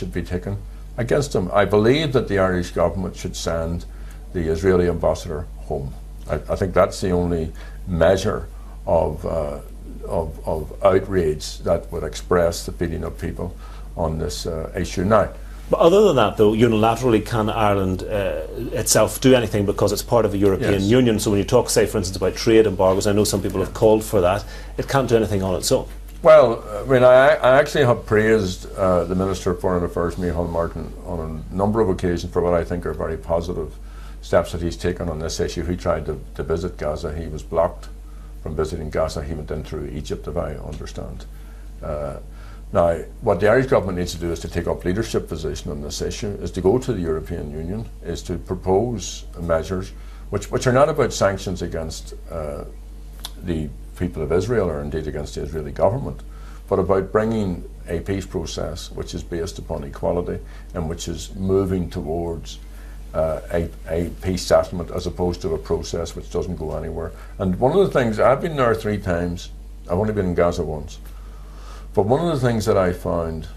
should be taken against him. I believe that the Irish government should send the Israeli ambassador home. I think that's the only measure of outrage that would express the beating of people on this issue. Now, but other than that, though, unilaterally, can Ireland itself do anything because it's part of the European Union? So when you talk, say, for instance, about trade embargoes, I know some people have called for that, it can't do anything on its own. Well, I mean, I actually have praised the Minister of Foreign Affairs, Micheál Martin, on a number of occasions for what I think are very positive steps that he's taken on this issue. He tried to visit Gaza. He was blocked from visiting Gaza. He went in through Egypt, if I understand. Now, what the Irish government needs to do is to take up leadership position on this issue, is to go to the European Union, is to propose measures which are not about sanctions against the people of Israel or indeed against the Israeli government, but about bringing a peace process which is based upon equality and which is moving towards a peace settlement as opposed to a process which doesn't go anywhere. And one of the things, I've been there 3 times, I've only been in Gaza once, but one of the things that I found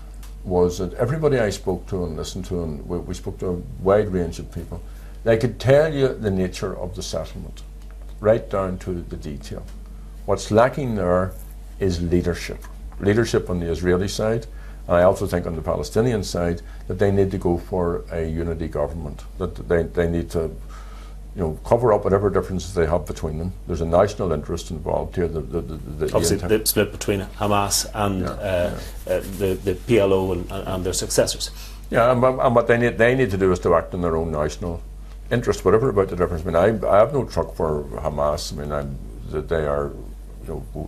was that everybody I spoke to and listened to, and we spoke to a wide range of people, they could tell you the nature of the settlement, right down to the detail. What's lacking there is leadership. Leadership on the Israeli side, and I also think on the Palestinian side, that they need to go for a unity government, that they need to cover up whatever differences they have between them. There's a national interest involved here. Obviously, the split between Hamas and the PLO and their successors. Yeah, and what they need to do is to act in their own national interest, whatever about the difference. I mean, I have no truck for Hamas. I mean, that they are,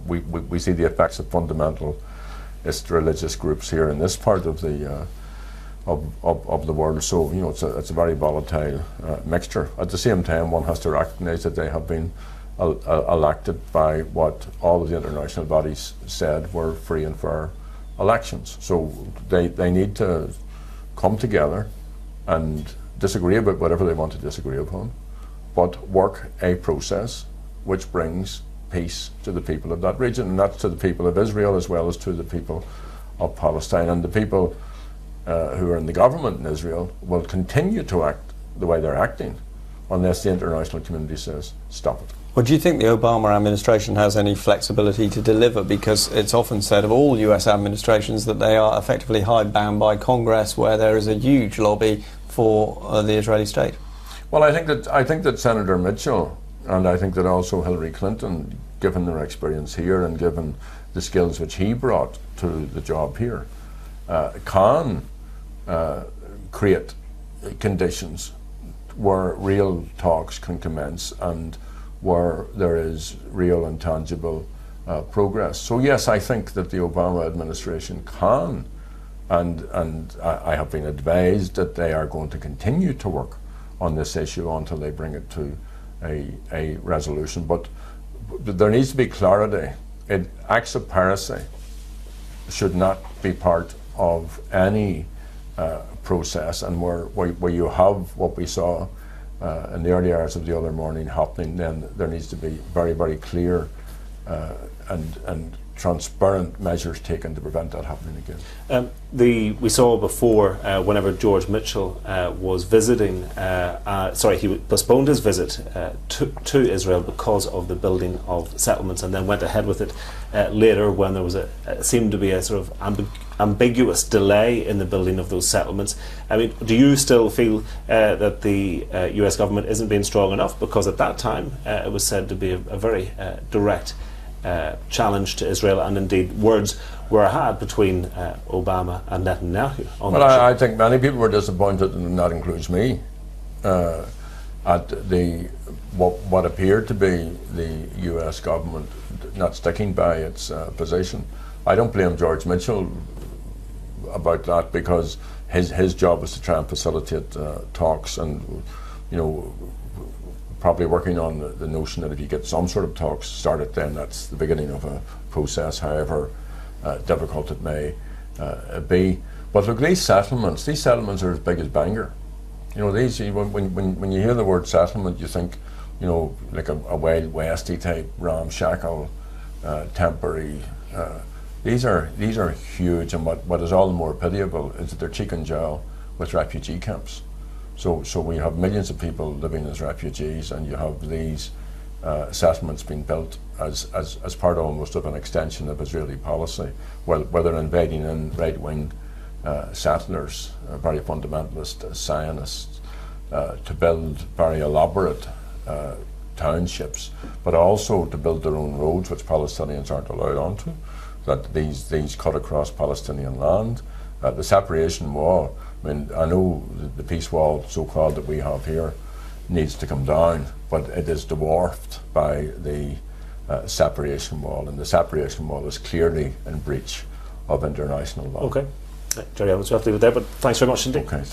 we see the effects of fundamentalist religious groups here in this part of the of the world. So it's a very volatile mixture. At the same time, one has to recognise that they have been elected by what all of the international bodies said were free and fair elections. So they need to come together and disagree about whatever they want to disagree upon, but work a process which brings peace to the people of that region, and that's to the people of Israel as well as to the people of Palestine. And the people who are in the government in Israel will continue to act the way they're acting unless the international community says stop it. Well, do you think the Obama administration has any flexibility to deliver? Because it's often said of all US administrations that they are effectively hidebound by Congress, where there is a huge lobby for the Israeli state. Well, I think that Senator Mitchell, and I think that also Hillary Clinton, given their experience here and given the skills which he brought to the job here, can create conditions where real talks can commence and where there is real and tangible progress. So yes, I think that the Obama administration can, and I have been advised that they are going to continue to work on this issue until they bring it to a resolution. But there needs to be clarity. Acts of piracy should not be part of any process, and where you have what we saw in the early hours of the other morning happening, then there needs to be very, very clear and transparent measures taken to prevent that happening again. We saw before, whenever George Mitchell was visiting, he postponed his visit to Israel because of the building of settlements, and then went ahead with it later when there was seemed to be a sort of ambiguous delay in the building of those settlements. I mean, do you still feel that the US government isn't being strong enough? Because at that time it was said to be a very direct challenge to Israel, and indeed words were had between Obama and Netanyahu on that issue. I think many people were disappointed, and that includes me, at what appeared to be the US government not sticking by its position. I don't blame George Mitchell about that, because his job was to try and facilitate talks, and probably working on the notion that if you get some sort of talks started, then that's the beginning of a process, however difficult it may be. But look, these settlements are as big as Bangor. When you hear the word settlement, you think, like a Wild Westy type ramshackle, temporary these are huge, and what is all the more pitiable is that they're cheek and jowl with refugee camps. So we have millions of people living as refugees, and you have these settlements being built as part almost of an extension of Israeli policy, where they're invading in right-wing settlers, very fundamentalist Zionists, to build very elaborate townships, but also to build their own roads, which Palestinians aren't allowed onto, that these cut across Palestinian land. The separation wall, I mean, I know the peace wall, so-called, that we have here needs to come down, but it is dwarfed by the separation wall, and the separation wall is clearly in breach of international law. Okay. Gerry Adams, we have to leave it there, but thanks very much indeed. Okay.